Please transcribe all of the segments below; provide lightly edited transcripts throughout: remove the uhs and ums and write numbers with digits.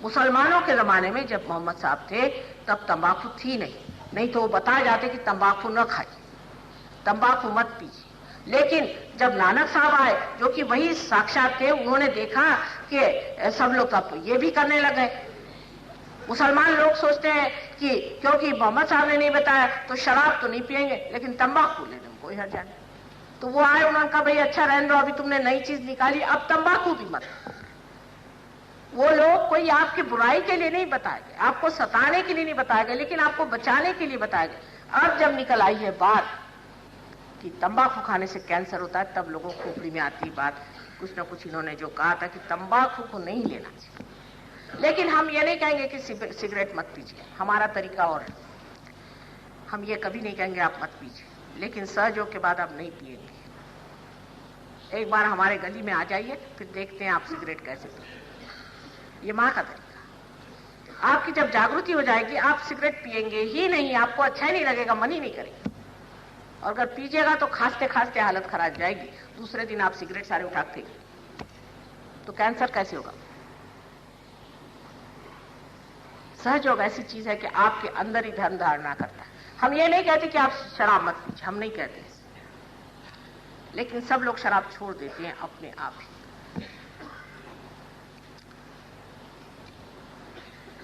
मुसलमानों के जमाने में जब मोहम्मद साहब थे तब तंबाकू थी नहीं तो वो बता जाते कि तंबाकू न खाइए, तंबाकू मत पीजिए। लेकिन जब नानक साहब आए जो कि वही साक्षात थे, उन्होंने देखा कि सब लोग अब ये भी करने लगे। मुसलमान लोग सोचते हैं कि क्योंकि मोहम्मद साहब ने नहीं बताया तो शराब तो नहीं पिएंगे, लेकिन तंबाकू लेने में कोई हर्ज नहीं। तो वो आए, उन्होंने कहा भाई अच्छा रहने दो, अभी तुमने नई चीज निकाली, अब तंबाकू भी मत। वो लोग कोई आपकी बुराई के लिए नहीं बताएंगे, आपको सताने के लिए नहीं बताएंगे, लेकिन आपको बचाने के लिए बताएंगे। अब जब निकल आई है बात कि तंबाकू खाने से कैंसर होता है, तब लोगों को खोपड़ी में आती बात, कुछ ना कुछ इन्होंने जो कहा था कि तंबाकू को नहीं लेना चाहिए। लेकिन हम ये नहीं कहेंगे कि सिगरेट मत पीजिए, हमारा तरीका और है। हम ये कभी नहीं कहेंगे आप मत पीजिए, लेकिन सहयोग के बाद आप नहीं पिएंगे। एक बार हमारे गली में आ जाइए, फिर देखते हैं आप सिगरेट कैसे पिए। ये माँ का तरीका। आपकी जब जागृति हो जाएगी, आप सिगरेट पिएंगे ही नहीं, आपको अच्छा ही नहीं लगेगा, मन ही नहीं करेगा। और अगर पीजिएगा तो खांसते खांसते हालत खराब जाएगी, दूसरे दिन आप सिगरेट सारे उठा फेंकेंगे, तो कैंसर कैसे होगा? सहयोग ऐसी चीज है कि आपके अंदर ही धर्म धारणा करता है। हम ये नहीं कहते कि आप शराब मत पीजिए, हम नहीं कहते, लेकिन सब लोग शराब छोड़ देते हैं अपने आप ही।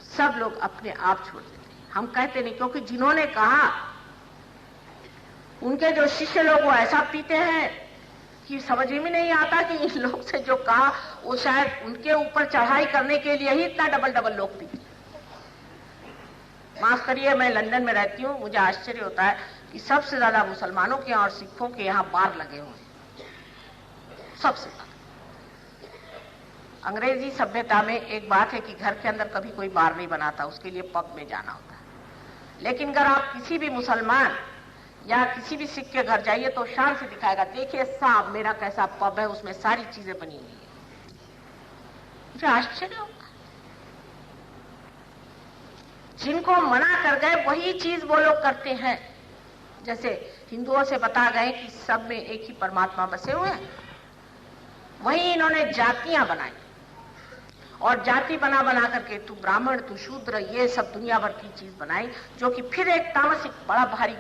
सब लोग अपने आप छोड़ देते हैं, हम कहते नहीं, क्योंकि जिन्होंने कहा उनके जो शिष्य लोग वो ऐसा पीते हैं कि समझ में नहीं आता कि इन लोग से जो कहा वो शायद उनके ऊपर चढ़ाई करने के लिए ही इतना डबल लोग पीते। माफ करिए, मैं लंदन में रहती हूँ, मुझे आश्चर्य होता है कि सबसे ज्यादा मुसलमानों के और सिखों के यहाँ बार लगे हुए हैं, सबसे ज्यादा। अंग्रेजी सभ्यता में एक बात है कि घर के अंदर कभी कोई बार नहीं बनाता, उसके लिए पब में जाना होता है। लेकिन अगर आप किसी भी मुसलमान या किसी भी सिख के घर जाइए तो शान से दिखाएगा, देखिए साहब मेरा कैसा पब है, उसमें सारी चीजें बनी हुई है। मुझे आश्चर्य होता है, जिनको मना कर गए वही चीज वो लोग करते हैं। जैसे हिंदुओं से बता गए कि सब में एक ही परमात्मा बसे हुए हैं, वही इन्होंने जातियां बनाई, और जाति बना करके तू ब्राह्मण तू शूद्र ये सब दुनिया भर की चीज बनाई, जो कि फिर एक तामसिक बड़ा भारी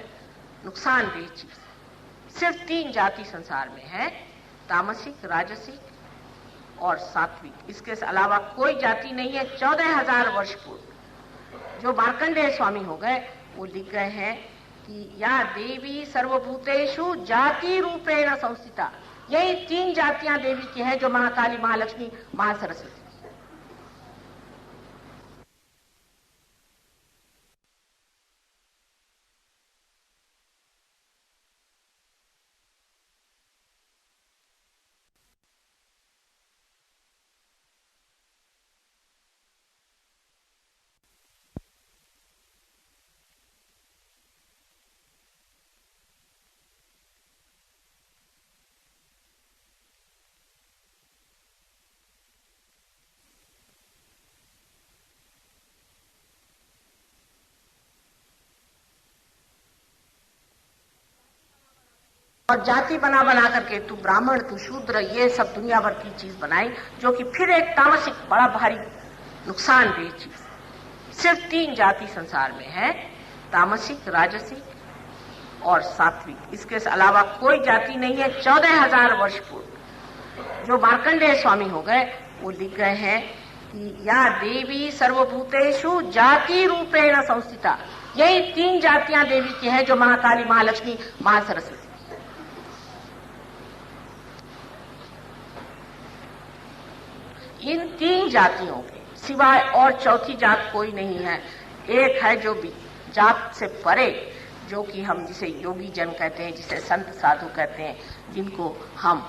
नुकसानदेह चीज। सिर्फ 3 जाति संसार में है, तामसिक, राजसिक और सात्विक। इसके अलावा कोई जाति नहीं है। 14,000 वर्ष पूर्व जो मार्कंडेय स्वामी हो गए वो लिख गए हैं कि या देवी सर्वभूतेषु जाति रूपेण संस्थिता। यही 3 जातियां देवी की हैं, जो महाकाली, महालक्ष्मी, महासरस्वती। और जाति बना करके तू ब्राह्मण तू शूद्र ये सब दुनिया भर की चीज बनाई, जो कि फिर एक तामसिक बड़ा भारी नुकसानदेह चीज। सिर्फ 3 जाति संसार में है, तामसिक, राजसिक और सात्विक। इसके अलावा कोई जाति नहीं है। 14,000 वर्ष पूर्व जो मार्कंडेय स्वामी हो गए वो लिख गए हैं कि या देवी सर्वभूतेषु जाति रूपेण संस्थिता। यही 3 जातियां देवी की हैं, जो महाकाली, महालक्ष्मी, महासरस्वती। इन 3 जातियों के सिवाय और चौथी जात कोई नहीं है। एक है जो जात से परे, जो कि हम जिसे योगी जन कहते हैं, जिसे संत साधु कहते हैं, जिनको हम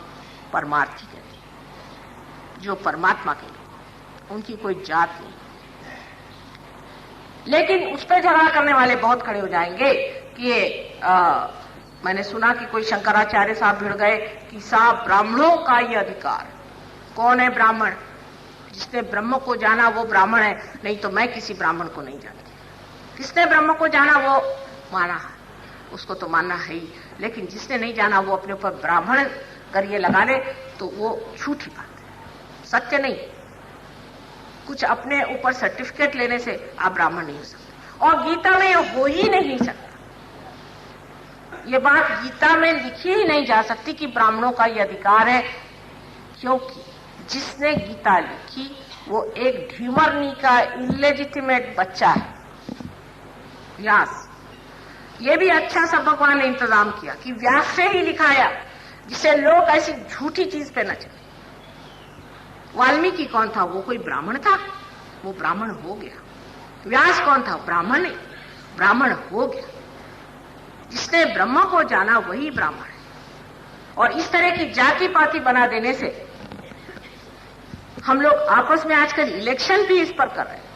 परमार्थी कहते हैं, जो परमात्मा के लोग, उनकी कोई जात नहीं। लेकिन उस पर झगड़ा करने वाले बहुत खड़े हो जाएंगे कि मैंने सुना कि कोई शंकराचार्य साहब भिड़ गए कि साहब ब्राह्मणों का ये अधिकार। कौन है ब्राह्मण? जिसने ब्रह्म को जाना वो ब्राह्मण है, नहीं तो मैं किसी ब्राह्मण को नहीं जानती। जिसने ब्रह्म को जाना वो माना है, उसको तो मानना है ही, लेकिन जिसने नहीं जाना वो अपने ऊपर ब्राह्मण अगर ये लगा ले तो वो झूठी बात है, सत्य नहीं। कुछ अपने ऊपर सर्टिफिकेट लेने से आप ब्राह्मण नहीं हो सकते। और गीता में हो ही नहीं सकता, ये बात गीता में लिखी ही नहीं जा सकती कि ब्राह्मणों का ये अधिकार है, क्योंकि जिसने गीता लिखी वो एक ढीमरनी का इलेजिटिमेट बच्चा है, व्यास। ये भी अच्छा सा भगवान ने इंतजाम किया कि व्यास से ही लिखाया, जिसे लोग ऐसी झूठी चीज पे न चले। वाल्मीकि कौन था? वो कोई ब्राह्मण था? वो ब्राह्मण हो गया। व्यास कौन था? ब्राह्मण नहीं, ब्राह्मण हो गया। जिसने ब्रह्म को जाना वही ब्राह्मण है। और इस तरह की जाति पाति बना देने से हम लोग आपस में आजकल इलेक्शन भी इस पर कर रहे हैं।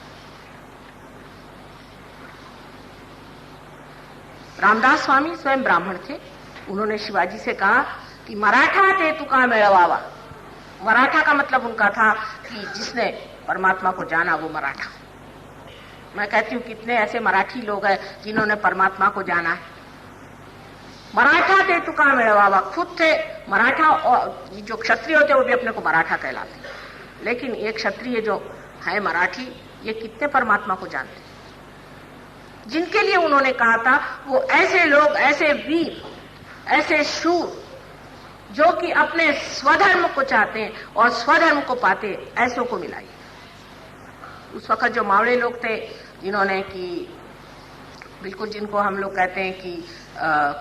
रामदास स्वामी स्वयं ब्राह्मण थे। उन्होंने शिवाजी से कहा कि मराठा ते तुका मेळवावा। मराठा का मतलब उनका था कि जिसने परमात्मा को जाना वो मराठा। मैं कहती हूँ कितने ऐसे मराठी लोग हैं जिन्होंने परमात्मा को जाना है। मराठा ते तुका मेळवावा, खुद थे मराठा, और जो क्षत्रिय होते वो भी अपने को मराठा कहलाते। लेकिन ये क्षत्रिय जो है मराठी, ये कितने परमात्मा को जानते? जिनके लिए उन्होंने कहा था वो ऐसे लोग, ऐसे वीर, ऐसे शूर जो कि अपने स्वधर्म को चाहते हैं और स्वधर्म को पाते, ऐसों को मिलाई। उस वक्त जो मावड़े लोग थे जिन्होंने कि बिल्कुल जिनको हम लोग कहते हैं कि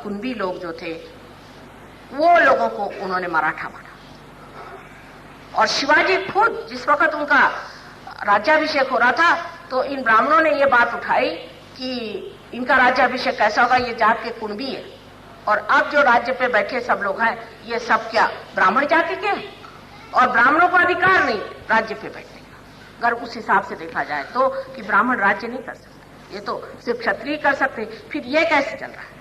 कुंभी लोग जो थे, वो लोगों को उन्होंने मराठा माना। और शिवाजी खुद जिस वक्त उनका राज्याभिषेक हो रहा था तो इन ब्राह्मणों ने ये बात उठाई कि इनका राज्याभिषेक कैसा होगा, ये जात के कुंभी है, और अब जो राज्य पे बैठे सब लोग हैं ये सब क्या ब्राह्मण जाति के हैं, और ब्राह्मणों को अधिकार नहीं राज्य पे बैठने का। अगर उस हिसाब से देखा जाए तो कि ब्राह्मण राज्य नहीं कर सकते, ये तो सिर्फ क्षत्रिय कर सकते। फिर ये कैसे चल रहा है?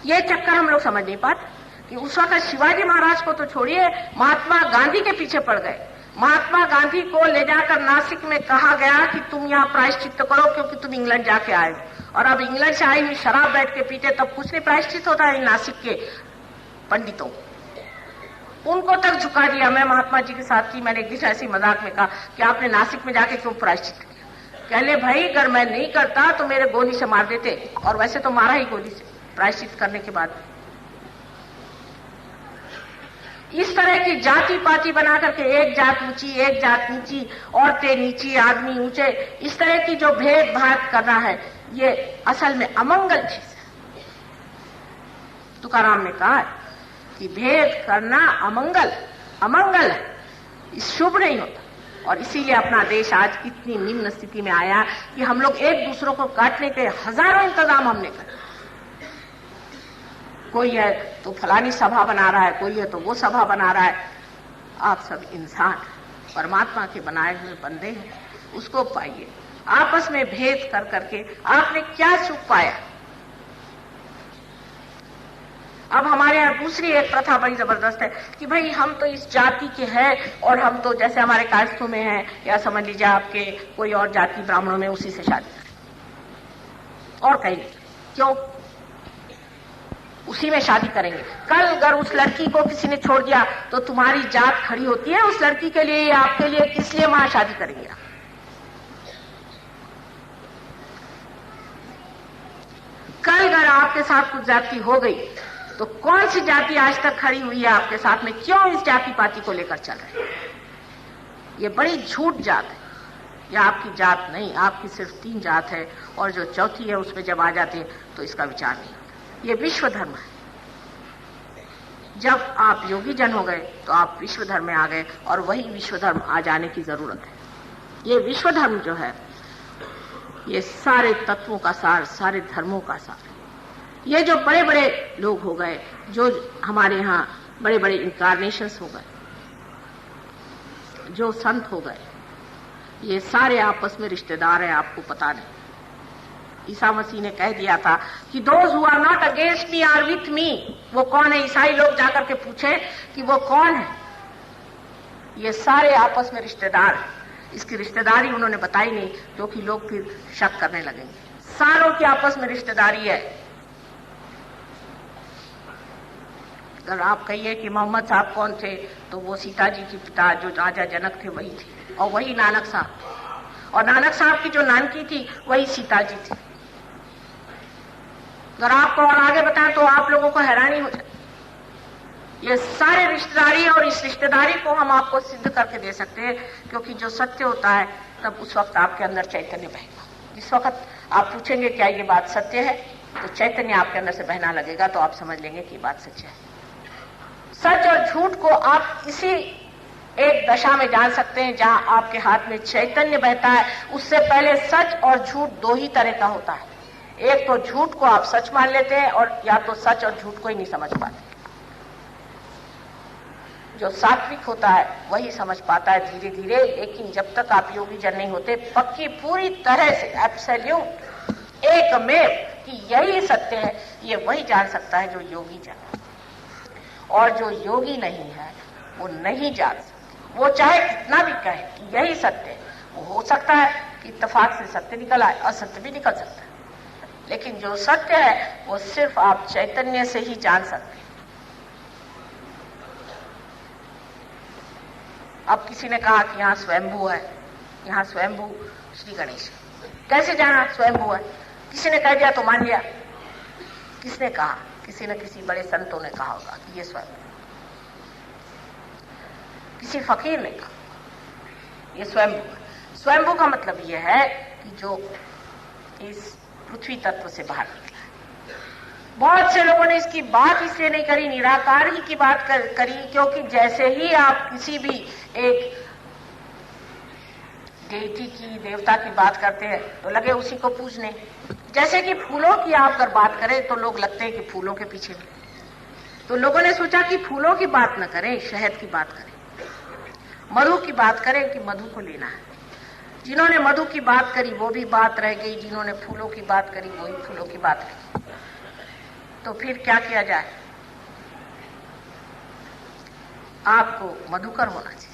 ये चक्कर हम लोग समझ नहीं पाते कि उस वक्त शिवाजी महाराज को तो छोड़िए, महात्मा गांधी के पीछे पड़ गए। महात्मा गांधी को ले जाकर नासिक में कहा गया कि तुम यहाँ प्रायश्चित करो क्योंकि तुम इंग्लैंड जाके आए हो, और अब इंग्लैंड से आई हुई शराब बैठ के पीते, तब कुछ नहीं प्रायश्चित होता है नासिक के पंडितों। उनको तक झुका दिया। मैं महात्मा जी के साथ थी, मैंने एक दिन ऐसी मजाक में कहा कि आपने नासिक में जाके क्यों प्रायश्चित किया? कहले भाई अगर मैं नहीं करता तो मेरे गोली से मार देते, और वैसे तो मारा ही गोली से प्रायश्चित करने के बाद। इस तरह की जाति पाति बना करके एक जात ऊंची, एक जात नीची, औरतें नीची, आदमी ऊंचे, इस तरह की जो भेदभाव करना है ये असल में अमंगल चीज है। तुकाराम ने कहा कि भेद करना अमंगल है, शुभ नहीं होता। और इसीलिए अपना देश आज इतनी निम्न स्थिति में आया कि हम लोग एक दूसरों को काटने के हजारों इंतजाम हमने करे। कोई है तो फलानी सभा बना रहा है, कोई है तो वो सभा बना रहा है। आप सब इंसान परमात्मा के बनाए हुए बंदे हैं, उसको पाइए। आपस में भेद कर करके आपने क्या सुख पाया? अब हमारे यहाँ दूसरी एक प्रथा बड़ी जबरदस्त है कि भाई हम तो इस जाति के हैं और हम तो जैसे हमारे कायस्थों में हैं, या समझ लीजिए आपके कोई और जाति ब्राह्मणों में, उसी से शादी करें और कहीं क्यों उसी में शादी करेंगे। कल अगर उस लड़की को किसी ने छोड़ दिया तो तुम्हारी जात खड़ी होती है उस लड़की के लिए या आपके लिए? किस लिए वहां शादी करेंगे आप? कल अगर आपके साथ कुछ जाति हो गई तो कौन सी जाति आज तक खड़ी हुई है आपके साथ में? क्यों इस जाति पाति को लेकर चल रहे हैं? ये बड़ी झूठ जात है। ये आपकी जात नहीं, आपकी सिर्फ 3 जात है, और जो चौथी है उसमें जब आ जाते हैं तो इसका विचार नहीं। ये विश्व धर्म है। जब आप योगी जन हो गए तो आप विश्व धर्म में आ गए, और वही विश्व धर्म आ जाने की जरूरत है। ये विश्व धर्म जो है ये सारे तत्वों का सार, सारे धर्मों का सार। ये जो बड़े बड़े लोग हो गए, जो हमारे यहाँ बड़े बड़े इनकारनेशंस हो गए, जो संत हो गए, ये सारे आपस में रिश्तेदार हैं, आपको पता नहीं। ईसा मसीह ने कह दिया था कि those who are not against me are with me. वो कौन है? ईसाई लोग जाकर के पूछे कि वो कौन है? ये सारे आपस में रिश्तेदार हैं। इसकी रिश्तेदारी उन्होंने बताई नहीं, क्योंकि लोग फिर शक करने लगेंगे। सारों की आपस में रिश्तेदारी है। अगर आप कहिए कि मोहम्मद साहब कौन थे, तो वो सीता जी के पिता जो राजा जनक थे वही थे, और वही नानक साहब, और नानक साहब की जो नानकी थी वही सीता जी थी। अगर आपको और आगे बताएं तो आप लोगों को हैरानी हो जाए। ये सारे रिश्तेदारी, और इस रिश्तेदारी को हम आपको सिद्ध करके दे सकते हैं, क्योंकि जो सत्य होता है तब उस वक्त आपके अंदर चैतन्य बहेगा। जिस वक्त आप पूछेंगे क्या ये बात सत्य है, तो चैतन्य आपके अंदर से बहना लगेगा, तो आप समझ लेंगे कि बात सच है। सच और झूठ को आप इसी एक दशा में जान सकते हैं जहां आपके हाथ में चैतन्य बहता है। उससे पहले सच और झूठ दो ही तरह का होता है। एक तो झूठ को आप सच मान लेते हैं, और या तो सच और झूठ को ही नहीं समझ पाते। जो सात्विक होता है वही समझ पाता है धीरे धीरे, लेकिन जब तक आप योगी जन नहीं होते पक्की पूरी तरह से एब्सोल्यूट एकमेव कि यही सत्य है, ये वही जान सकता है जो योगी जन है। और जो योगी नहीं है वो नहीं जान सकता। वो चाहे कितना भी कहे कि यही सत्य है, वो हो सकता है कि इत्तेफाक से सत्य निकल आए, असत्य भी निकल सकता है, लेकिन जो सत्य है वो सिर्फ आप चैतन्य से ही जान सकते हैं। अब किसी ने कहा कि यहाँ स्वयंभू है, यहाँ स्वयंभू श्री गणेश। कैसे जाना स्वयंभू है? किसी ने कह दिया तो मान लिया। किसने कहा? किसी न किसी बड़े संतों ने कहा होगा कि ये स्वयं, किसी फकीर ने कहा ये स्वयंभू है। स्वयंभू का मतलब ये है कि जो इस पृथ्वी तत्व से बाहर निकला है। बहुत से लोगों ने इसकी बात इसलिए नहीं करी, निराकार ही की बात करी, क्योंकि जैसे ही आप किसी भी एक देवती की, देवता की बात करते हैं तो लगे उसी को पूजने। जैसे कि फूलों की आप अगर बात करें तो लोग लगते हैं कि फूलों के पीछे। तो लोगों ने सोचा कि फूलों की बात न करें, शहद की बात करें, मधु की बात करें कि मधु को लेना है। जिन्होंने मधु की बात करी वो भी बात रह गई, जिन्होंने फूलों की बात करी वो भी फूलों की बात रह गई। तो फिर क्या किया जाए? आपको मधुकर होना चाहिए।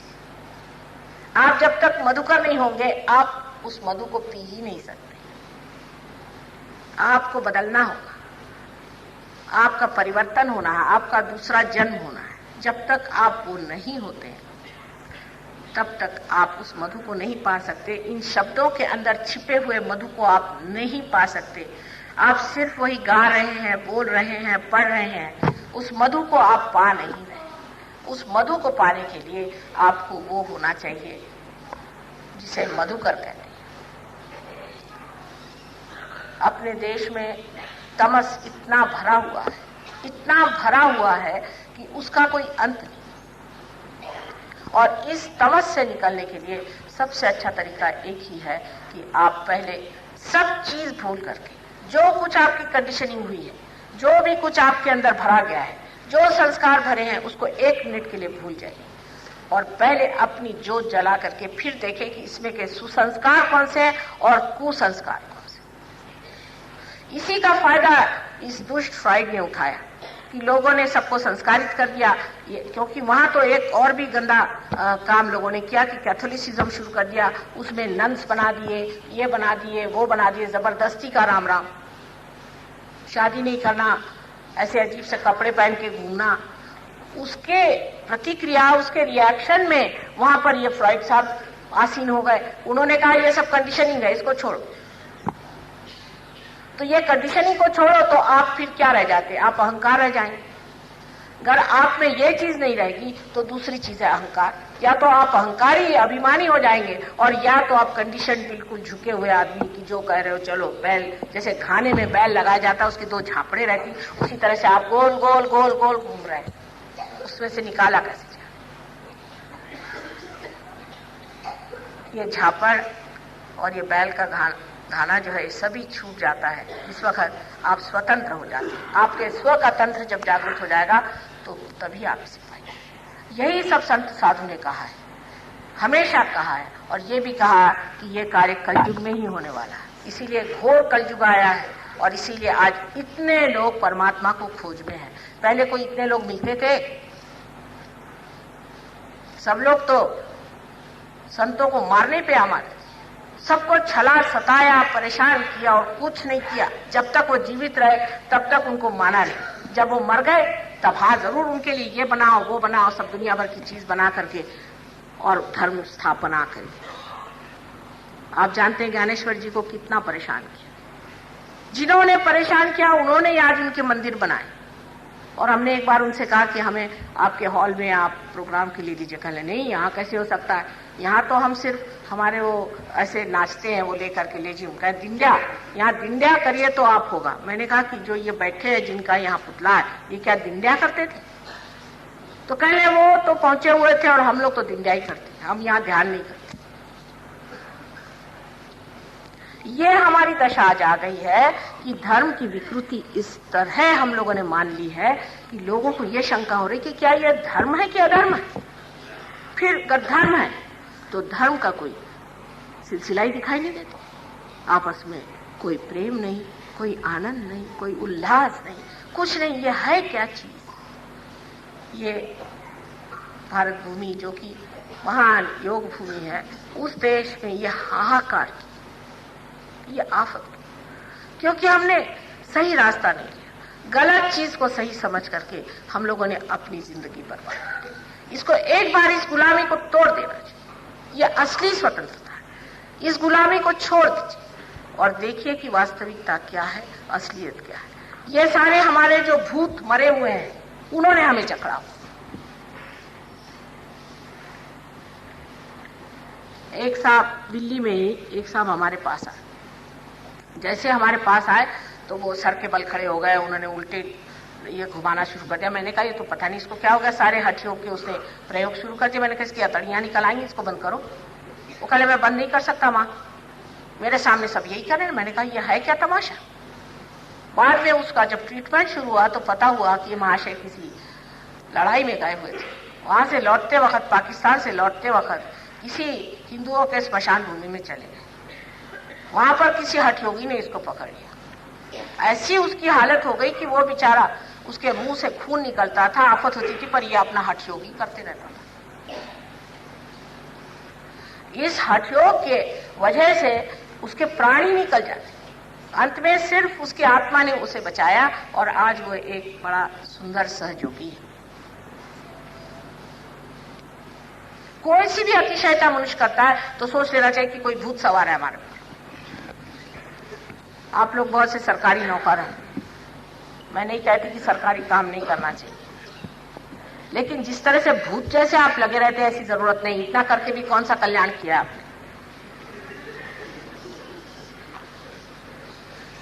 आप जब तक मधुकर नहीं होंगे आप उस मधु को पी ही नहीं सकते। आपको बदलना होगा, आपका परिवर्तन होना है, आपका दूसरा जन्म होना है। जब तक आप वो नहीं होते हैं तब तक आप उस मधु को नहीं पा सकते। इन शब्दों के अंदर छिपे हुए मधु को आप नहीं पा सकते। आप सिर्फ वही गा रहे हैं, बोल रहे हैं, पढ़ रहे हैं, उस मधु को आप पा नहीं रहे। उस मधु को पाने के लिए आपको वो होना चाहिए जिसे मधुकर कहते हैं। अपने देश में तमस इतना भरा हुआ है, इतना भरा हुआ है कि उसका कोई अंत नहीं। और इस तमस से निकलने के लिए सबसे अच्छा तरीका एक ही है कि आप पहले सब चीज भूल करके, जो कुछ आपकी कंडीशनिंग हुई है, जो भी कुछ आपके अंदर भरा गया है, जो संस्कार भरे हैं, उसको 1 मिनट के लिए भूल जाइए और पहले अपनी जोत जला करके फिर देखें कि इसमें के सुसंस्कार कौन से हैं और कुसंस्कार कौन से। इसी का फायदा इस दुष्ट फ्राइड ने उठाया कि लोगों ने सबको संस्कारित कर दिया। क्योंकि वहां तो एक और भी गंदा काम लोगों ने किया कि कैथोलिसिज्म शुरू कर दिया, उसमें नन्स बना दिए, ये बना दिए, वो बना दिए, जबरदस्ती का राम राम, शादी नहीं करना, ऐसे अजीब से कपड़े पहन के घूमना। उसके प्रतिक्रिया, उसके रिएक्शन में वहां पर ये फ्रॉइड साहब आसीन हो गए। उन्होंने कहा ये सब कंडीशनिंग है, इसको छोड़ो। तो ये कंडीशनिंग को छोड़ो तो आप फिर क्या रह जाते? आप अहंकार रह जाएंगे। अगर आप में ये चीज नहीं रहेगी तो दूसरी चीज है अहंकार। या तो आप अहंकारी, अभिमानी हो जाएंगे, और या तो आप कंडीशन बिल्कुल झुके हुए आदमी की जो कह रहे हो, चलो बैल, जैसे खाने में बैल लगाया जाता है उसके 2 झापड़े रहती, उसी तरह से आप गोल गोल गोल गोल घूम रहे हैं, उसमें से निकाला कैसे जाए? ये झापड़ और ये बैल का घाना जो है सभी छूट जाता है इस वक्त आप स्वतंत्र हो जाते हैं। आपके स्व का तंत्र जब जागृत हो जाएगा तो तभी आप इसे पाएंगे। यही सब संत साधु ने कहा है, हमेशा कहा है, और ये भी कहा कि ये कार्य कलयुग में ही होने वाला है। इसीलिए घोर कलयुग आया है और इसीलिए आज इतने लोग परमात्मा को खोज में हैं। पहले कोई इतने लोग मिलते थे? सब लोग तो संतों को मारने पे आमार, सबको छला, सताया, परेशान किया और कुछ नहीं किया। जब तक वो जीवित रहे तब तक उनको माना नहीं। जब वो मर गए तब हाँ जरूर उनके लिए ये बनाओ वो बनाओ, सब दुनिया भर की चीज बना करके और धर्म स्थापना करें। आप जानते हैं ज्ञानेश्वर जी को कितना परेशान किया, जिन्होंने परेशान किया उन्होंने आज उनके मंदिर बनाए। और हमने एक बार उनसे कहा कि हमें आपके हॉल में आप प्रोग्राम के लिए दीजिए। कहले नहीं, यहाँ कैसे हो सकता है, यहाँ तो हम सिर्फ हमारे वो ऐसे नाचते हैं वो लेकर के ले जाइए। कहा दिंड्या, यहाँ दिंड्या करिए तो आप होगा। मैंने कहा कि जो ये बैठे हैं जिनका यहाँ पुतला है, ये क्या दिंड्या करते थे? तो कहले वो तो पहुंचे हुए थे और हम लोग तो दिंड्या ही करते, हम यहाँ ध्यान नहीं करते। ये हमारी दशा आज आ गई है कि धर्म की विकृति इस तरह हम लोगों ने मान ली है कि लोगों को ये शंका हो रही कि क्या ये धर्म है कि अधर्म है। फिर अगर धर्म है तो धर्म का कोई सिलसिला ही दिखाई नहीं देता, आपस में कोई प्रेम नहीं, कोई आनंद नहीं, कोई उल्लास नहीं, कुछ नहीं। ये है क्या चीज? ये भारत भूमि जो कि महान योग भूमि है, उस देश में ये हाहाकार, ये आफत, क्योंकि हमने सही रास्ता नहीं लिया, गलत चीज को सही समझ करके हम लोगों ने अपनी जिंदगी बर्बाद कर दी। इसको एक बार इस गुलामी को तोड़ देना चाहिए, ये असली स्वतंत्रता है। इस गुलामी को छोड़ दीजिए और देखिए कि वास्तविकता क्या है, असलियत क्या है। ये सारे हमारे जो भूत मरे हुए हैं उन्होंने हमें जकड़ा। एक साहब दिल्ली में ही एक साहब हमारे पास आए, जैसे हमारे पास आए तो वो सर के बल खड़े हो गए, उन्होंने उल्टे ये घुमाना शुरू कर दिया। मैंने कहा ये तो पता नहीं इसको क्या हो गया, सारे हठियों के उसने प्रयोग शुरू कर दिया। मैंने कहा इसकी अतड़ियां निकल आएंगी, इसको बंद करो। वो कहले मैं बंद नहीं कर सकता माँ, मेरे सामने सब यही कर रहे हैं। मैंने कहा यह है क्या तमाशा। बाद में उसका जब ट्रीटमेंट शुरू हुआ तो पता हुआ कि महाशय किसी लड़ाई में गए हुए थे। वहां से लौटते वक्त, पाकिस्तान से लौटते वक्त किसी हिंदुओं के स्मशान भूमि में चले गए। वहां पर किसी हठयोगी ने इसको पकड़ लिया। ऐसी उसकी हालत हो गई कि वो बेचारा, उसके मुंह से खून निकलता था, आफत होती थी, पर ये अपना हठयोगी करते रहता था। इस हठयोग के वजह से उसके प्राण ही निकल जाते। अंत में सिर्फ उसकी आत्मा ने उसे बचाया और आज वो एक बड़ा सुंदर सहयोगी है। कोई सी भी अतिशयता मनुष्य करता है तो सोच लेना चाहिए कि कोई भूत सवार है हमारे ऊपर। आप लोग बहुत से सरकारी नौकर हैं, मैं नहीं कहती कि सरकारी काम नहीं करना चाहिए, लेकिन जिस तरह से भूत जैसे आप लगे रहते हैं ऐसी जरूरत नहीं। इतना करके भी कौन सा कल्याण किया आपने?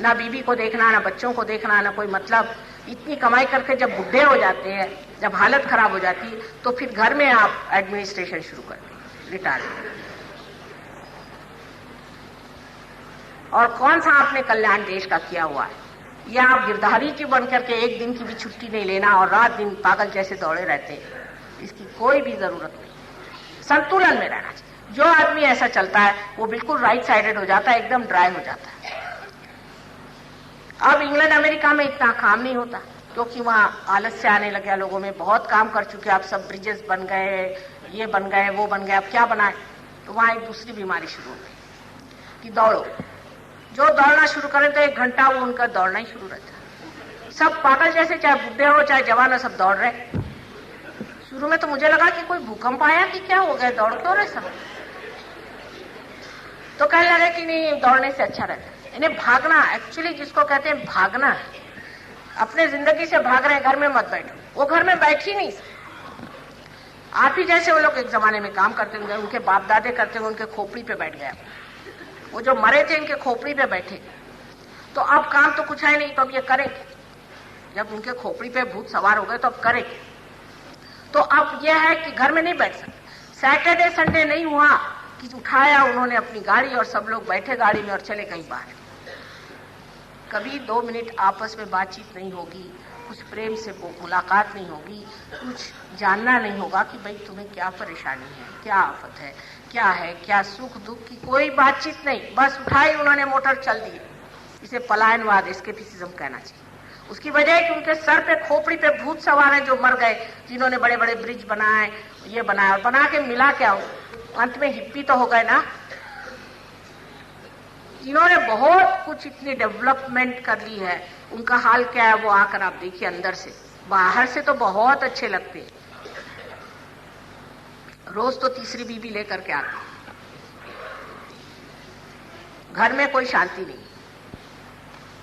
ना बीबी को देखना, ना बच्चों को देखना, ना कोई मतलब। इतनी कमाई करके जब बुढ़े हो जाते हैं, जब हालत खराब हो जाती है, तो फिर घर में आप एडमिनिस्ट्रेशन शुरू कर दें, रिटायरमेंट। और कौन सा आपने कल्याण देश का किया हुआ है? या आप गिरधारी जी बन करके एक दिन की भी छुट्टी नहीं लेना और रात दिन पागल जैसे दौड़े रहते हैं, इसकी कोई भी जरूरत नहीं। संतुलन में रहना चाहिए। जो आदमी ऐसा चलता है वो बिल्कुल राइट साइडेड हो जाता है, एकदम ड्राई हो जाता है। अब इंग्लैंड अमेरिका में इतना काम नहीं होता क्योंकि वहां आलस्य आने लगे, लोगों में बहुत काम कर चुके, अब सब ब्रिजेस बन गए, ये बन गए, वो बन गए, अब क्या बनाए? तो वहां एक दूसरी बीमारी शुरू हो गई कि दौड़ो। जो दौड़ना शुरू करें तो 1 घंटा वो उनका दौड़ना ही शुरू रहता है। सब पागल जैसे, चाहे बुढ़े हो चाहे जवान हो, सब दौड़ रहे। शुरू में तो मुझे लगा कि कोई भूकंप आया कि क्या हो गया, दौड़ क्यों रहे सब? तो कहने लगे कि नहीं, दौड़ने से अच्छा रहता है। इन्हें भागना, एक्चुअली जिसको कहते हैं भागना है, अपने जिंदगी से भाग रहे हैं, घर में मत बैठो। वो घर में बैठ ही नहीं सकते। आप ही जैसे वो लोग एक जमाने में काम करते होंगे, उनके बाप दादे करते होंगे, उनके खोपड़ी पे बैठ गया। वो जो मरे थे इनके खोपड़ी पे बैठे, तो अब काम तो कुछ है नहीं, तो अब ये करेंगे। जब उनके खोपड़ी पे भूत सवार हो गए तो अब करेंगे। तो अब यह है कि घर में नहीं बैठ सकते। सैटरडे संडे नहीं हुआ कि उठाया उन्होंने अपनी गाड़ी और सब लोग बैठे गाड़ी में और चले कहीं बाहर। कभी 2 मिनट आपस में बातचीत नहीं होगी, कुछ प्रेम से मुलाकात नहीं होगी, कुछ जानना नहीं होगा कि भाई तुम्हें क्या परेशानी है, क्या आफत है, क्या सुख दुख की कोई बातचीत नहीं। बस उठाई उन्होंने, मोटर चल दी। इसे पलायनवाद, एस्केपिज्म कहना चाहिए। उसकी वजह है कि उनके सर पे, खोपड़ी पे भूत सवार है जो मर गए, जिन्होंने बड़े बड़े ब्रिज बनाए, ये बनाया, और बना के मिला क्या हो? अंत में हिप्पी तो हो गए ना। जिन्होंने बहुत कुछ इतनी डेवलपमेंट कर ली है, उनका हाल क्या है वो आकर आप देखिए अंदर से। बाहर से तो बहुत अच्छे लगते हैं, रोज तो तीसरी बीवी लेकर के आते, घर में कोई शांति नहीं,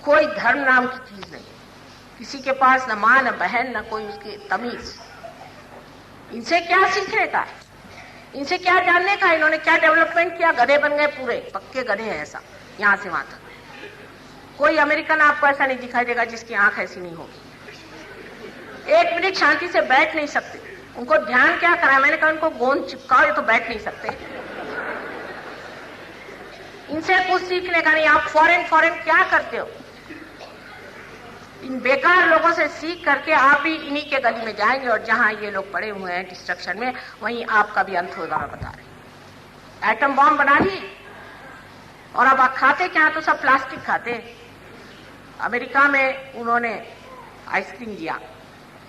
कोई धर्म नाम की चीज नहीं, किसी के पास न मां न बहन न कोई उसकी तमीज। इनसे क्या सीखने का, इनसे क्या जानने का, इन्होंने क्या डेवलपमेंट किया, गधे बन गए, पूरे पक्के गधे हैं, ऐसा यहां से वहां तक। कोई अमेरिकन आपको ऐसा नहीं दिखाई देगा जिसकी आंख ऐसी नहीं होगी। एक मिनट शांति से बैठ नहीं सकते, उनको ध्यान क्या करा, मैंने कहा उनको गोंद चिपकाओ, ये तो बैठ नहीं सकते। इनसे कुछ सीखने का नहीं। आप फॉरेन क्या करते हो, इन बेकार लोगों से सीख करके आप भी इन्हीं के गली में जाएंगे और जहां ये लोग पड़े हुए हैं डिस्ट्रक्शन में, वहीं आपका भी अंत होगा। मैं बता रही, एटम बॉम्ब बना ली और अब आप खाते क्या, तो सब प्लास्टिक खाते। अमेरिका में उन्होंने आइसक्रीम दिया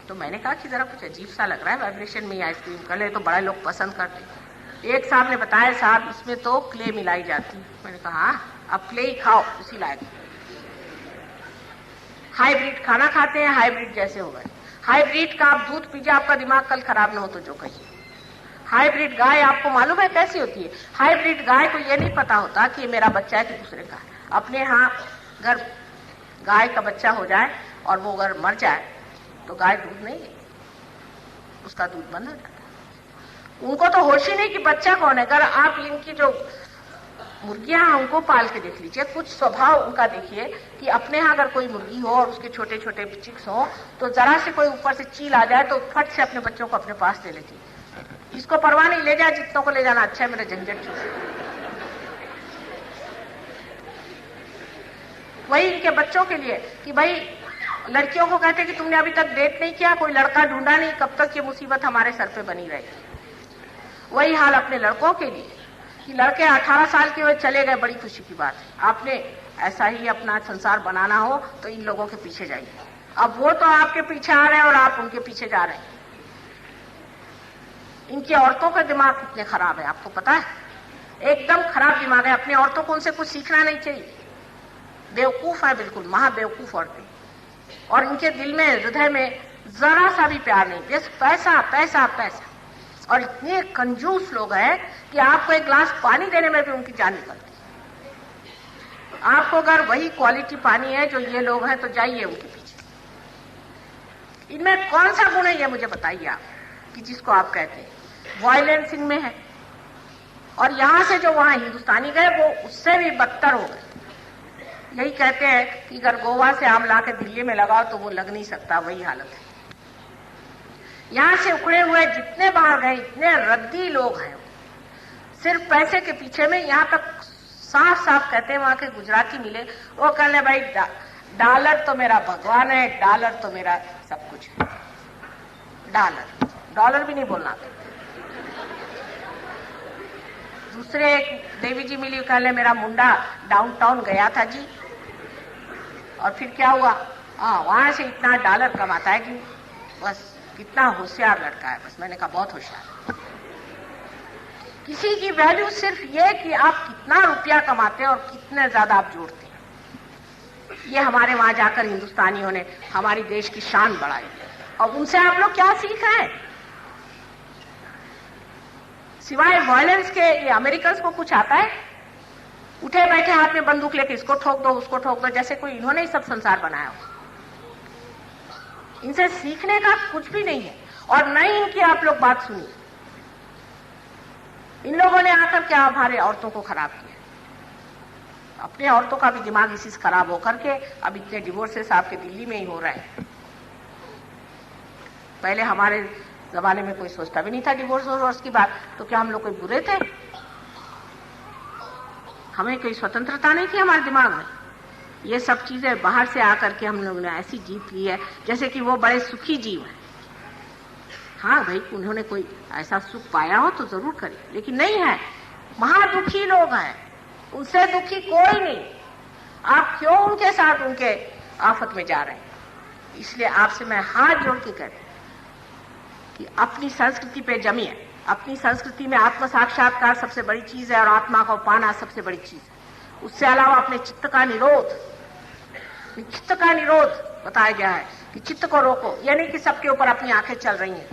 तो मैंने कहा कि जरा कुछ अजीब सा लग रहा है, वाइब्रेशन में आइसक्रीम कर ले तो बड़ा लोग पसंद करते। एक साहब ने बताया, साहब इसमें तो क्ले मिलाई जाती। मैंने कहा हाँ, अब क्ले ही खाओ, उसी लायक। हाइब्रिड खाना खाते हैं, हाइब्रिड जैसे हो गए। हाइब्रिड का आप दूध पीजिए, आपका दिमाग कल खराब ना हो तो जो कहिए। हाइब्रिड गाय आपको मालूम है कैसी होती है? हाइब्रिड गाय को यह नहीं पता होता कि मेरा बच्चा है कि दूसरे का है। अपने यहाँ अगर गाय का बच्चा हो जाए और वो अगर मर जाए तो गाय दूध नहीं देती, उसका दूध बंद हो जाता है। उनको तो होश ही नहीं कि बच्चा कौन है। अगर आप इनकी जो मुर्गियां हैं उनको पाल के देख लीजिए, कुछ स्वभाव उनका देखिए कि अपने यहाँ अगर कोई मुर्गी हो और उसके छोटे छोटे चिक्स हो तो जरा से कोई ऊपर से चील आ जाए तो फट से अपने बच्चों को अपने पास ले लेती। इसको परवाह नहीं, ले जाए जितनों को ले जाना, अच्छा है मेरा झंझट छूटे। वही इनके बच्चों के लिए कि भाई लड़कियों को कहते कि तुमने अभी तक डेट नहीं किया, कोई लड़का ढूंढा नहीं, कब तक ये मुसीबत हमारे सर पे बनी रहेगी। वही हाल अपने लड़कों के लिए कि लड़के 18 साल के हुए चले गए, बड़ी खुशी की बात है। आपने ऐसा ही अपना संसार बनाना हो तो इन लोगों के पीछे जाइए। अब वो तो आपके पीछे आ रहे हैं और आप उनके पीछे जा रहे हैं। इनकी औरतों का दिमाग कितने खराब है आपको पता है? एकदम खराब दिमाग है। अपनी औरतों को उनसे कुछ सीखना नहीं चाहिए, बेवकूफ है, बिल्कुल महा बेवकूफ औरतें। और इनके दिल में, हृदय में जरा सा भी प्यार नहीं, बस पैसा पैसा पैसा। और इतने कंजूस लोग हैं कि आपको एक गिलास पानी देने में भी उनकी जान निकलती है। आपको अगर वही क्वालिटी पानी है जो ये लोग हैं तो जाइए उनके पीछे। इनमें कौन सा गुण है ये मुझे बताइए आप, कि जिसको आप कहते हैं वायलेंस इनमें है। और यहां से जो वहां हिंदुस्तानी गए वो उससे भी बदतर हो गए। यही कहते हैं कि अगर गोवा से आम ला के दिल्ली में लगाओ तो वो लग नहीं सकता, वही हालत है। यहां से उखड़े हुए जितने बाहर गए, इतने रद्दी लोग हैं, सिर्फ पैसे के पीछे में। यहां तक साफ साफ कहते हैं, वहां के गुजराती मिले, वो कह ले भाई डॉलर तो मेरा भगवान है, डॉलर तो मेरा सब कुछ है। डॉलर भी नहीं बोलना। दूसरे एक देवी जी मिली, कह ले मेरा मुंडा डाउनटाउन गया था जी, और फिर क्या हुआ, वहां से इतना डॉलर कमाता है कि बस कितना होशियार लड़का है। बस मैंने कहा बहुत होशियार। किसी की वैल्यू सिर्फ ये कि आप कितना रुपया कमाते हैं और कितने ज्यादा आप जोड़ते हैं। ये हमारे वहां जाकर हिंदुस्तानियों ने हमारी देश की शान बढ़ाई। और उनसे आप लोग क्या सीख रहे हैं? सिवाय वायलेंस के ये अमेरिकन को कुछ आता है? उठे बैठे हाथ में बंदूक लेके इसको ठोक दो, उसको ठोक दो, जैसे कोई इन्होंने ही सब संसार बनाया हो। इनसे सीखने का कुछ भी नहीं है। और न ही इनकी आप लोग बात सुनिए। इन लोगों ने आकर क्या हमारे औरतों को खराब किया। अपने औरतों का भी दिमाग इसी से खराब होकर के अब इतने डिवोर्सेस आपके दिल्ली में ही हो रहे हैं। पहले हमारे जमाने में कोई सोचता भी नहीं था डिवोर्स की बात, तो क्या हम लोग कोई बुरे थे? हमें कोई स्वतंत्रता नहीं थी हमारे दिमाग में। ये सब चीजें बाहर से आकर के हम लोगों ने ऐसी जीत ली है जैसे कि वो बड़े सुखी जीव हैं। हाँ भाई, उन्होंने कोई ऐसा सुख पाया हो तो जरूर करे, लेकिन नहीं है। महादुखी लोग हैं, उनसे दुखी कोई नहीं। आप क्यों उनके साथ उनके आफत में जा रहे हैं? इसलिए आपसे मैं हाथ जोड़ के कहती कि अपनी संस्कृति पे जमिए। अपनी संस्कृति में आत्म साक्षात्कार सबसे बड़ी चीज है और आत्मा को पाना सबसे बड़ी चीज है। उससे अलावा अपने चित्त का निरोध बताया गया है कि चित्त को रोको, यानी कि सबके ऊपर अपनी आंखें चल रही हैं।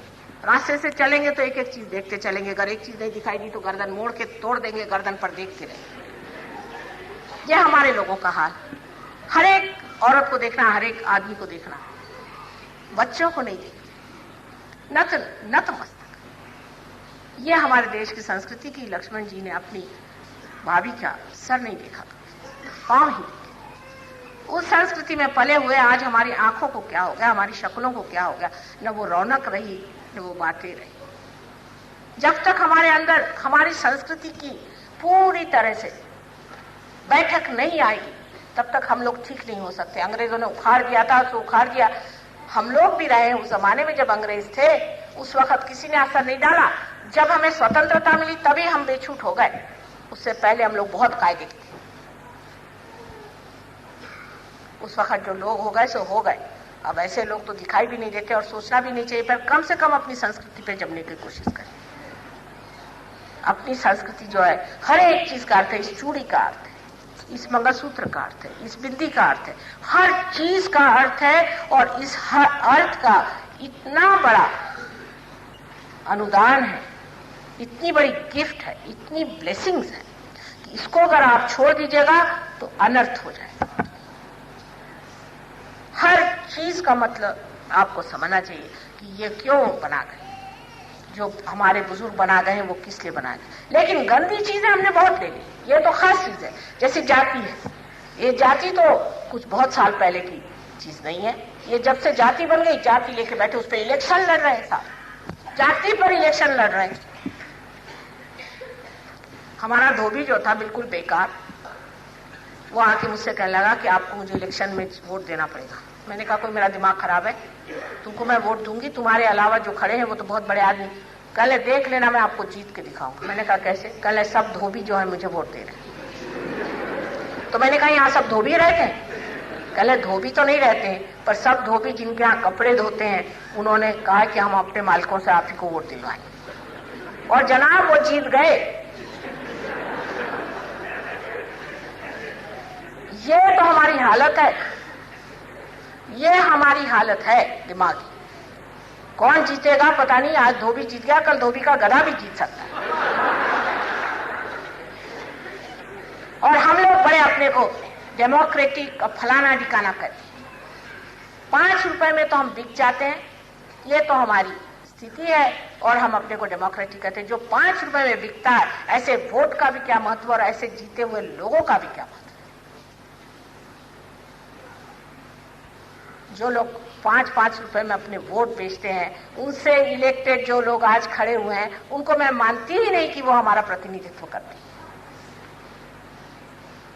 रास्ते से चलेंगे तो एक एक चीज देखते चलेंगे, अगर एक चीज नहीं दिखाई दी तो गर्दन मोड़ के तोड़ देंगे, गर्दन पर देखते रहेंगे। यह हमारे लोगों का हाल। हर एक औरत को देखना, हर एक आदमी को देखना, बच्चों को नहीं देखना, नतमस्तक। यह हमारे देश की संस्कृति की। लक्ष्मण जी ने अपनी भाभी का सर नहीं देखा, पांव ही देखे। उस संस्कृति में पले हुए आज हमारी आंखों को क्या हो गया, हमारी शक्लों को क्या हो गया, न वो रौनक रही न वो बातें रही। जब तक हमारे अंदर हमारी संस्कृति की पूरी तरह से बैठक नहीं आएगी तब तक हम लोग ठीक नहीं हो सकते। अंग्रेजों ने उखाड़ दिया था तो उखाड़ दिया, हम लोग भी रहे उस जमाने में। जब अंग्रेज थे उस वक्त किसी ने असर नहीं डाला। जब हमें स्वतंत्रता मिली तभी हम बेछूट हो गए, उससे पहले हम लोग बहुत कायदे के थे। उस वक्त जो लोग हो गए सो हो गए। अब ऐसे लोग तो दिखाई भी नहीं देते और सोचना भी नहीं चाहिए, पर कम से कम अपनी संस्कृति पे जमने की कोशिश करें। अपनी संस्कृति जो है, हर एक चीज का अर्थ है। इस चूड़ी का अर्थ है, इस मंगलसूत्र का अर्थ है, इस बिंदी का अर्थ है, हर चीज का अर्थ है। और इस हर अर्थ का इतना बड़ा अनुदान है, इतनी बड़ी गिफ्ट है, इतनी ब्लेसिंग्स है कि इसको अगर आप छोड़ दीजिएगा तो अनर्थ हो जाएगा। हर चीज का मतलब आपको समझना चाहिए कि ये क्यों बना गए, जो हमारे बुजुर्ग बना गए हैं वो किस लिए बना गए। लेकिन गंदी चीजें हमने बहुत ले ली, ये तो खास चीज है। जैसे जाति है, ये जाति तो कुछ बहुत साल पहले की चीज नहीं है। ये जब से जाति बन गई, जाति लेके बैठे, उस पर इलेक्शन लड़ रहे हैं साहब, जाति पर इलेक्शन लड़ रहे हैं। हमारा धोबी जो था बिल्कुल बेकार, वो आके मुझसे कहने लगा कि आपको मुझे इलेक्शन में वोट देना पड़ेगा। मैंने कहा कोई मेरा दिमाग खराब है, तुमको मैं वोट दूंगी, तुम्हारे अलावा जो खड़े हैं वो तो बहुत बड़े आदमी, कल देख लेना मैं आपको जीत के दिखाऊंगा। मैंने कहा कैसे? कल सब धोबी जो है मुझे वोट दे रहे हैं। तो मैंने कहा यहाँ सब धोबी रहते हैं? कल धोबी तो नहीं रहते हैं, पर सब धोबी जिनके यहाँ कपड़े धोते हैं उन्होंने कहा कि हम अपने मालिकों से आप ही को वोट दिलवाएंगे। और जनाब वो जीत गए। ये तो हमारी हालत है, ये हमारी हालत है दिमागी। कौन जीतेगा पता नहीं, आज धोबी जीत गया, कल धोबी का गधा भी जीत सकता है। और हम लोग बड़े अपने को डेमोक्रेटिक फलाना ठिकाना करते हैं। 5 रुपए में तो हम बिक जाते हैं, ये तो हमारी स्थिति है। और हम अपने को डेमोक्रेटिक कहते हैं। जो 5 रुपए में बिकता है, ऐसे वोट का भी क्या महत्व और ऐसे जीते हुए लोगों का भी क्या महत्व। जो लोग 5-5 रुपए में अपने वोट बेचते हैं, उनसे इलेक्टेड जो लोग आज खड़े हुए हैं, उनको मैं मानती ही नहीं कि वो हमारा प्रतिनिधित्व करते हैं।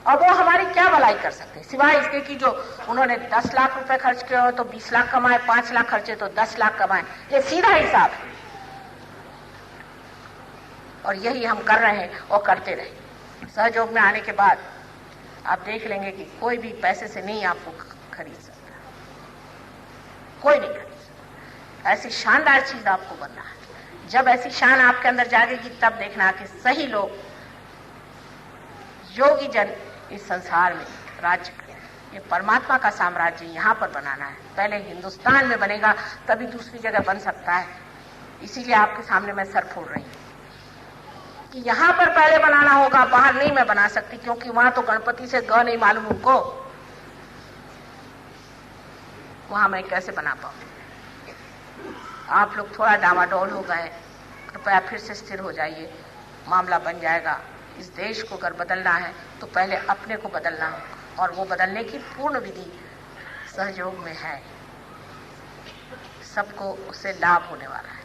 और वो हमारी क्या भलाई कर सकते हैं, सिवाय इसके कि जो उन्होंने 10 लाख रुपए खर्च किए हो तो 20 लाख कमाए, 5 लाख खर्चे तो 10 लाख कमाए। ये सीधा हिसाब है। और यही हम कर रहे हैं और करते रहे। सहयोग में आने के बाद आप देख लेंगे कि कोई भी पैसे से नहीं आपको खरीद सकता, कोई नहीं खरीद सकता। ऐसी शानदार चीज आपको बनना है। जब ऐसी शान आपके अंदर जागेगी तब देखना कि सही लोग, योगी जन इस संसार में राज्य करें। ये परमात्मा का साम्राज्य यहाँ पर बनाना है। पहले हिंदुस्तान में बनेगा तभी दूसरी जगह बन सकता है। इसीलिए आपके सामने मैं सर फोड़ रही हूँ कि यहाँ पर पहले बनाना होगा, बाहर नहीं मैं बना सकती, क्योंकि वहां तो गणपति से ग नहीं मालूम उनको, वहां मैं कैसे बना पाऊं। आप लोग थोड़ा डामाडोल हो गए, कृपया फिर से स्थिर हो जाइए, मामला बन जाएगा। इस देश को अगर बदलना है तो पहले अपने को बदलना होगा, और वो बदलने की पूर्ण विधि सहयोग में है। सबको उससे लाभ होने वाला है।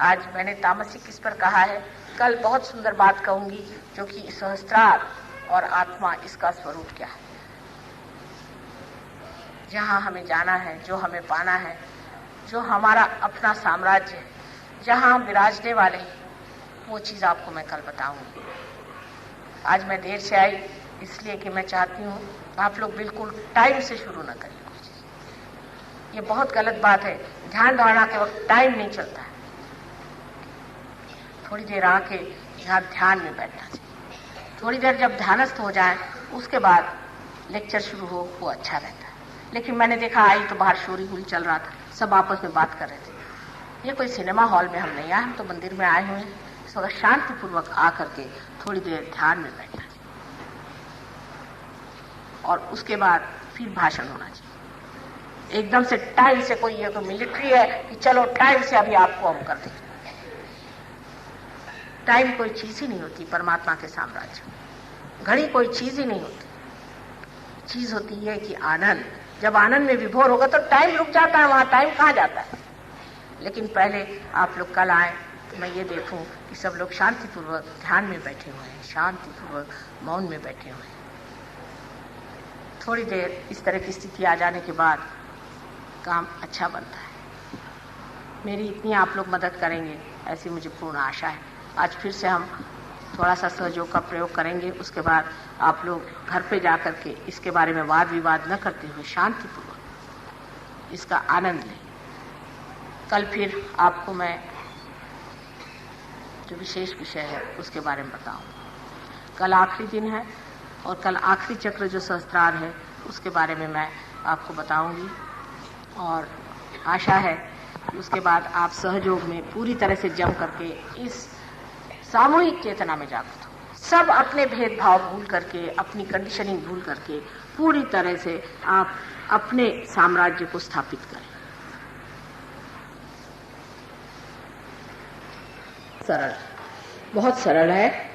आज मैंने तामसिक इस पर कहा है, कल बहुत सुंदर बात कहूंगी, जो कि सहस्त्रार और आत्मा, इसका स्वरूप क्या है, जहां हमें जाना है, जो हमें पाना है, जो हमारा अपना साम्राज्य है, जहां हम विराजने वाले हैं, वो चीज आपको मैं कल बताऊंगी। आज मैं देर से आई इसलिए कि मैं चाहती हूँ आप लोग बिल्कुल टाइम से शुरू न करें। ये बहुत गलत बात है। ध्यान धारणा के वक्त टाइम नहीं चलता है। थोड़ी देर आके यहाँ ध्यान में बैठना चाहिए। थोड़ी देर जब ध्यानस्थ हो जाए उसके बाद लेक्चर शुरू हो, वो अच्छा रहता है। लेकिन मैंने देखा आई तो बाहर शोरी गुल चल रहा था, सब आपस में बात कर रहे थे। ये कोई सिनेमा हॉल में हम नहीं आए, हम तो मंदिर में आए हुए हैं। इस वक्त शांतिपूर्वक आकर के थोड़ी देर ध्यान में बैठना चाहिए और उसके बाद फिर भाषण होना चाहिए। एकदम से टाइम से कोई, ये कोई मिलिट्री है कि चलो टाइम से अभी आपको हम कर दें। टाइम कोई चीज ही नहीं होती परमात्मा के साम्राज्य में। घड़ी कोई चीज ही नहीं होती। चीज होती है कि आनंद। जब आनंद में विभोर होगा तो टाइम रुक जाता है, वहां टाइम कहां जाता है। लेकिन पहले आप लोग कल आए तो मैं ये देखूं कि सब लोग शांतिपूर्वक ध्यान में बैठे हुए हैं, शांतिपूर्वक मौन में बैठे हुए हैं। थोड़ी देर इस तरह की स्थिति आ जाने के बाद काम अच्छा बनता है। मेरी इतनी आप लोग मदद करेंगे ऐसी मुझे पूर्ण आशा है। आज फिर से हम थोड़ा सा सहयोग का प्रयोग करेंगे। उसके बाद आप लोग घर पे जाकर के इसके बारे में वाद विवाद न करते हुए शांतिपूर्वक इसका आनंद लें। कल फिर आपको मैं जो विशेष विषय है उसके बारे में बताऊं। कल आखिरी दिन है और कल आखिरी चक्र जो सहस्त्रार है उसके बारे में मैं आपको बताऊंगी और आशा है कि उसके बाद आप सहयोग में पूरी तरह से जम करके इस सामूहिक चेतना में जागृत हो। सब अपने भेदभाव भूल करके, अपनी कंडीशनिंग भूल करके पूरी तरह से आप अपने साम्राज्य को स्थापित करें। सरल, बहुत सरल है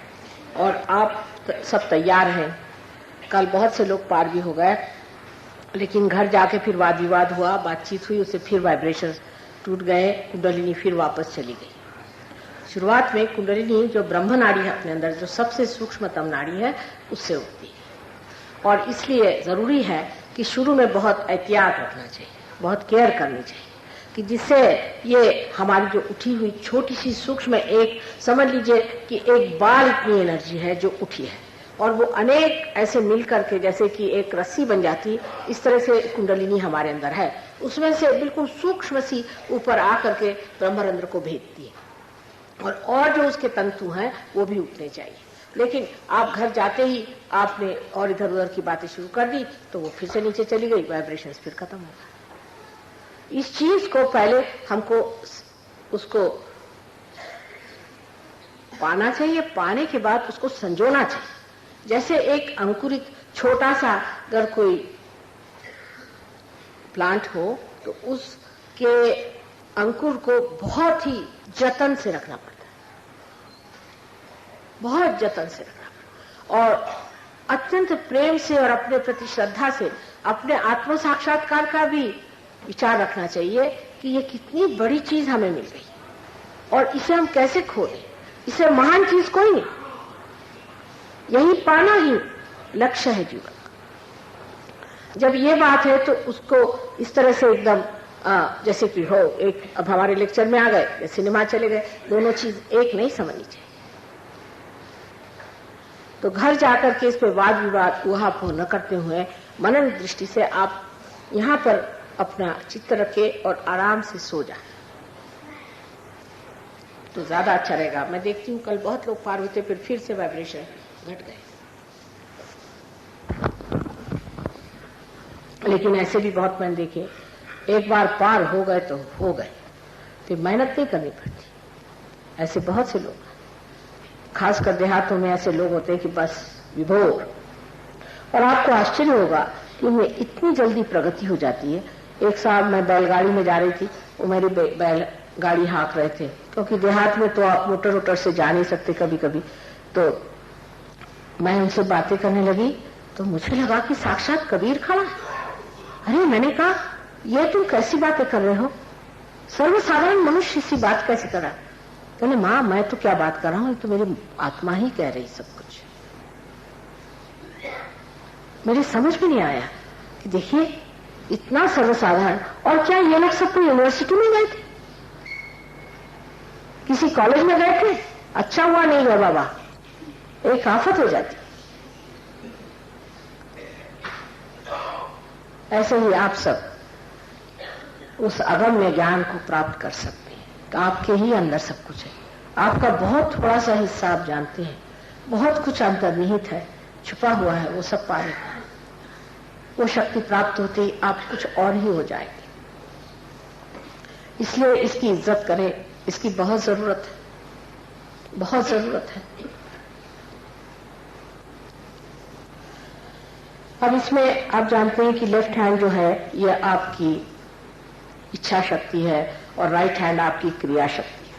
और आप सब तैयार हैं। कल बहुत से लोग पार भी हो गए, लेकिन घर जाके फिर वाद विवाद हुआ, बातचीत हुई, उससे फिर वाइब्रेशन टूट गए, कुंडलिनी फिर वापस चली गई। शुरुआत में कुंडलिनी जो ब्रह्म नाड़ी है अपने अंदर, जो सबसे सूक्ष्मतम नाड़ी है, उससे उठती है। और इसलिए जरूरी है कि शुरू में बहुत एहतियात रखना चाहिए, बहुत केयर करनी चाहिए कि जिससे ये हमारी जो उठी हुई छोटी सी सूक्ष्म, एक समझ लीजिए कि एक बाल इतनी एनर्जी है जो उठी है और वो अनेक ऐसे मिल करके जैसे कि एक रस्सी बन जाती, इस तरह से कुंडलिनी हमारे अंदर है। उसमें से बिल्कुल सूक्ष्म सी ऊपर आकर के ब्रह्मरंध्र को भेजती है और जो उसके तंतु हैं वो भी उठने चाहिए। लेकिन आप घर जाते ही आपने और इधर उधर की बातें शुरू कर दी तो वो फिर से नीचे चली गई, वाइब्रेशंस फिर खत्म हो गए। इस चीज को पहले हमको उसको पाना चाहिए, पाने के बाद उसको संजोना चाहिए। जैसे एक अंकुरित छोटा सा अगर कोई प्लांट हो तो उसके अंकुर को बहुत ही जतन से रखना पड़ता है, बहुत जतन से रखना पड़ता है और अत्यंत प्रेम से और अपने प्रति श्रद्धा से अपने आत्म साक्षात्कार का भी विचार रखना चाहिए कि ये कितनी बड़ी चीज हमें मिल गई और इसे हम कैसे खो दें। इसे महान चीज कोई नहीं, यही पाना ही लक्ष्य है जीवन का। जब ये बात है तो उसको इस तरह से एकदम जैसे कि हो एक, अब हमारे लेक्चर में आ गए, सिनेमा चले गए, दोनों चीज एक नहीं समझनी चाहिए। तो घर जाकर के इस पे वाद विवाद ऊहापोह न करते हुए मनन दृष्टि से आप यहाँ पर अपना चित्त रखे और आराम से सो जाए तो ज्यादा अच्छा रहेगा। मैं देखती हूँ कल बहुत लोग पार होते फिर से वाइब्रेशन घट गए, लेकिन ऐसे भी बहुत मैंने देखे, एक बार पार हो गए तो हो गए, फिर मेहनत नहीं करनी पड़ती। ऐसे बहुत से लोग, खासकर देहातों में ऐसे लोग होते हैं कि बस विभोर, और आपको आश्चर्य होगा कि उनमें इतनी जल्दी प्रगति हो जाती है। एक साल मैं बैलगाड़ी में जा रही थी, वो मेरी बैलगाड़ी हाँक रहे थे, क्योंकि देहात में तो आप मोटर वोटर से जा नहीं सकते कभी कभी। तो मैं उनसे बातें करने लगी तो मुझे लगा कि साक्षात कबीर खड़ा है। अरे मैंने कहा ये तुम कैसी बातें कर रहे हो, सर्वसाधारण मनुष्य इसी बात कैसे करा। कहने माँ मैं तो क्या बात कर रहा हूँ, ये तो मेरी आत्मा ही कह रही सब कुछ। मेरी समझ में नहीं आया कि देखिए इतना सर्वसाधारण, और क्या ये लोग सब यूनिवर्सिटी में गए थे, किसी कॉलेज में गए थे? अच्छा हुआ नहीं गए बाबा, एक आफत हो जाती। ऐसे ही आप सब उस अगम्य ज्ञान को प्राप्त कर सकते हैं कि आपके ही अंदर सब कुछ है। आपका बहुत थोड़ा सा हिस्सा आप जानते हैं, बहुत कुछ अंतर्निहित है, छुपा हुआ है, वो सब पा लेता है। वो शक्ति प्राप्त होती आप कुछ और ही हो जाएंगे। इसलिए इसकी इज्जत करें, इसकी बहुत जरूरत है, बहुत जरूरत है। अब इसमें आप जानते हैं कि लेफ्ट हैंड जो है यह आपकी इच्छा शक्ति है और राइट हैंड आपकी क्रिया शक्ति है।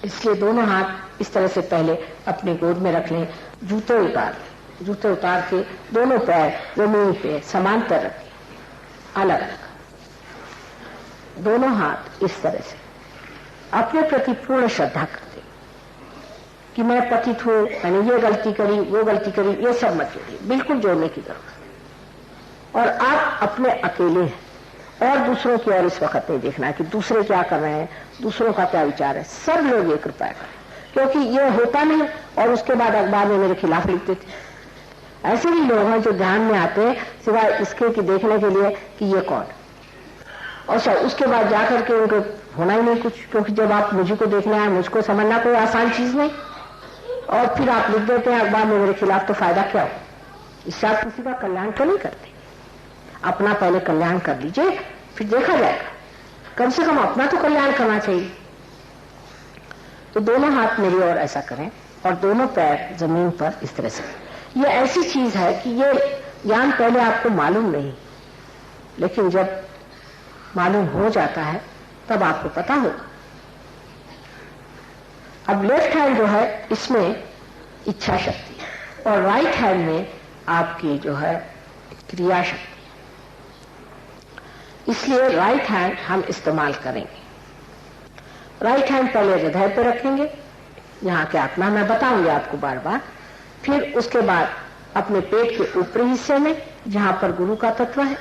इसलिए दोनों हाथ इस तरह से पहले अपने गोद में रख लें, जूते उतार के दोनों पैर जमीन पे समांतर रखें, अलग अलग दोनों हाथ इस तरह से अपने प्रति पूर्ण श्रद्धा करते कि मैं पतित हूं, मैंने ये गलती करी, वो गलती करी, ये सब मत जोड़िए, बिल्कुल जोड़ने की जरूरत। और आप अपने अकेले हैं और दूसरों की ओर इस वक्त नहीं देखना कि दूसरे क्या कर रहे हैं, दूसरों का क्या विचार है। सब लोग ये कृपया करें, क्योंकि ये होता नहीं और उसके बाद अखबार में मेरे खिलाफ लिख देते। ऐसे भी लोग हैं जो ध्यान में आते हैं सिवाय इसके कि देखने के लिए कि ये कौन, और सब उसके बाद जाकर के उनको होना ही नहीं कुछ, क्योंकि जब आप मुझे को देखना है, मुझको समझना कोई आसान चीज नहीं, और फिर आप लिख देते हैं अखबार में मेरे खिलाफ, तो फायदा क्या हो? इससे आप किसी का कल्याण तो नहीं करते। अपना पहले कल्याण कर लीजिए, फिर देखा जाएगा। कम से कम अपना तो कल्याण करना चाहिए। तो दोनों हाथ मेरी ओर ऐसा करें और दोनों पैर जमीन पर इस तरह से। ये ऐसी चीज है कि ये ज्ञान पहले आपको मालूम नहीं, लेकिन जब मालूम हो जाता है तब आपको पता होगा। अब लेफ्ट हैंड जो है इसमें इच्छा शक्ति है और राइट हैंड में आपकी जो है क्रिया शक्ति है। इसलिए राइट हैंड हम इस्तेमाल करेंगे। राइट हैंड पहले हृदय पे रखेंगे, यहाँ के आत्मा मैं बताऊंगी आपको बार बार। फिर उसके बाद अपने पेट के ऊपरी हिस्से में जहां पर गुरु का तत्व है,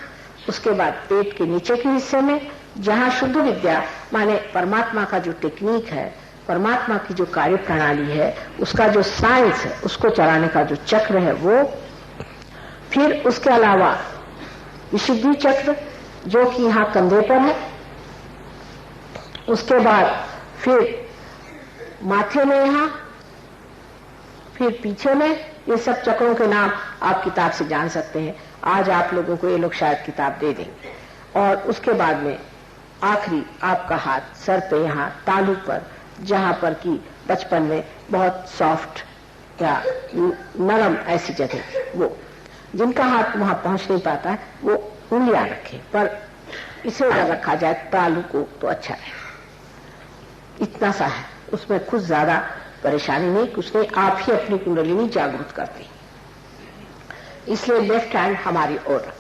उसके बाद पेट के नीचे के हिस्से में जहां शुद्ध विद्या माने परमात्मा का जो टेक्निक है, परमात्मा की जो कार्य प्रणाली है, उसका जो साइंस है, उसको चलाने का जो चक्र है वो। फिर उसके अलावा विशुद्धि चक्र जो कि यहाँ कंधे पर है। उसके बाद फिर माथे में यहाँ, फिर पीछे में। ये सब चक्रों के नाम आप किताब से जान सकते हैं। आज आप लोगों को ये लोग शायद किताब दे देंगे। और उसके बाद में आखिरी आपका हाथ सर पे यहाँ तालू पर, जहां पर कि बचपन में बहुत सॉफ्ट या नरम ऐसी जगह, वो जिनका हाथ वहां पहुंच नहीं पाता है वो उंगलियां रखे, पर इसे अगर रखा जाए तालू को तो अच्छा है। इतना सा है, उसमें कुछ ज्यादा परेशानी नहीं, कुछ नहीं। आप ही अपनी कुंडलिनी जागृत करते हैं। इसलिए लेफ्ट हैंड हमारी ओर